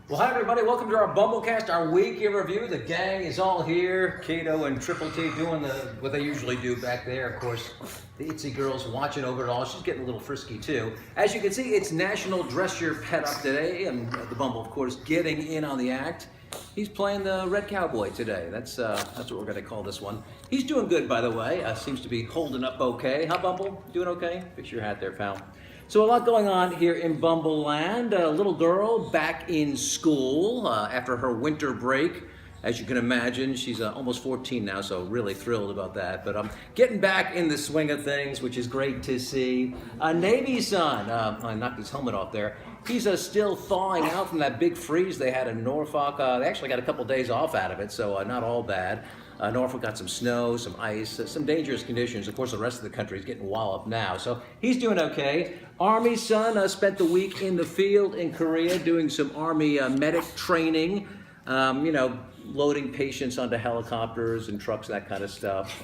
Well, hi everybody, welcome to our Bumblecast, our week in review. The gang is all here. Kato and Triple T doing what they usually do back there. Of course, the Itsy girl's watching over it all. She's getting a little frisky too. As you can see, it's National Dress Your Pet Up today, and the Bumble, of course, getting in on the act. He's playing the Red Cowboy today. That's what we're going to call this one. He's doing good, by the way. Seems to be holding up okay. Huh, Bumble? Doing okay? Fix your hat there, pal. So a lot going on here in Bumbleland. A little girl back in school after her winter break. As you can imagine, she's almost 14 now, so really thrilled about that. But I'm getting back in the swing of things, which is great to see. Navy's son, I knocked his helmet off there. He's still thawing out from that big freeze they had in Norfolk. They actually got a couple days off out of it, so not all bad. Norfolk got some snow, some ice, some dangerous conditions. Of course, the rest of the country is getting walloped now, so he's doing okay. Army's son spent the week in the field in Korea doing some Army medic training, loading patients onto helicopters and trucks, that kind of stuff.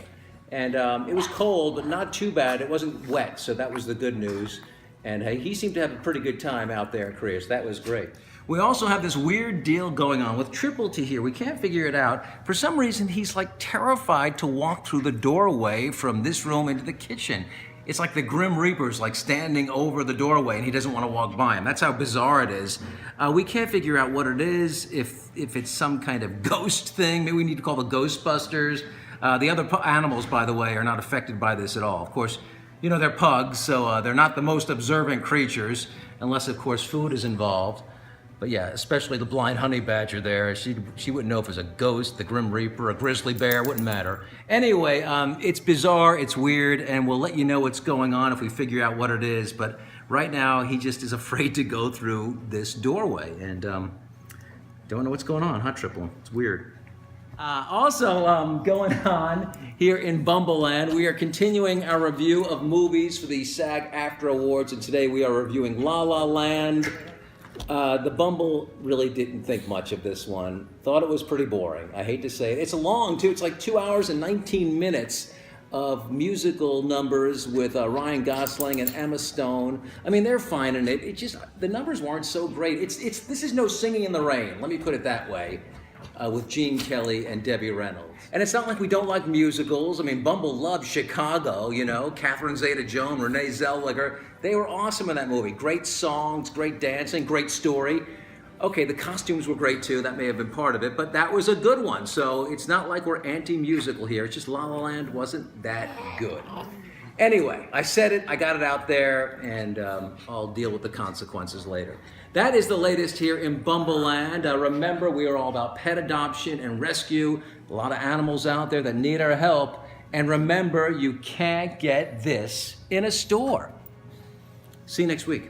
And it was cold, but not too bad. It wasn't wet, so that was the good news. And he seemed to have a pretty good time out there in Korea, so that was great. We also have this weird deal going on with Triple T here. We can't figure it out. For some reason, he's like terrified to walk through the doorway from this room into the kitchen. It's like the Grim Reaper's like standing over the doorway and he doesn't want to walk by him. That's how bizarre it is. We can't figure out what it is, if it's some kind of ghost thing. Maybe we need to call the Ghostbusters. The other animals, by the way, are not affected by this at all. Of course, you know, they're pugs, so they're not the most observant creatures, unless, of course, food is involved. But yeah, especially the blind honey badger there. She wouldn't know if it was a ghost, the Grim Reaper, a grizzly bear, wouldn't matter. Anyway, it's bizarre, it's weird, and we'll let you know what's going on if we figure out what it is. But right now, he just is afraid to go through this doorway. And don't know what's going on, huh, Triple? It's weird. Also going on here in Bumbleland, we are continuing our review of movies for the SAG-AFTRA Awards, and today we are reviewing Lalaland. The Bumble really didn't think much of this one. Thought it was pretty boring. I hate to say it. It's long too. It's like 2 hours and 19 minutes of musical numbers with Ryan Gosling and Emma Stone. I mean, they're fine in it. It just, the numbers weren't so great. This is no Singing in the Rain. Let me put it that way. With Gene Kelly and Debbie Reynolds. And it's not like we don't like musicals. I mean, Bumble loved Chicago, you know, Catherine Zeta-Jones, Renee Zellweger. They were awesome in that movie. Great songs, great dancing, great story. Okay, the costumes were great too. That may have been part of it, but that was a good one. So it's not like we're anti-musical here. It's just La La Land wasn't that good. Anyway, I said it, I got it out there, and I'll deal with the consequences later. That is the latest here in Bumbleland. Remember, we are all about pet adoption and rescue. A lot of animals out there that need our help. And remember, you can't get this in a store. See you next week.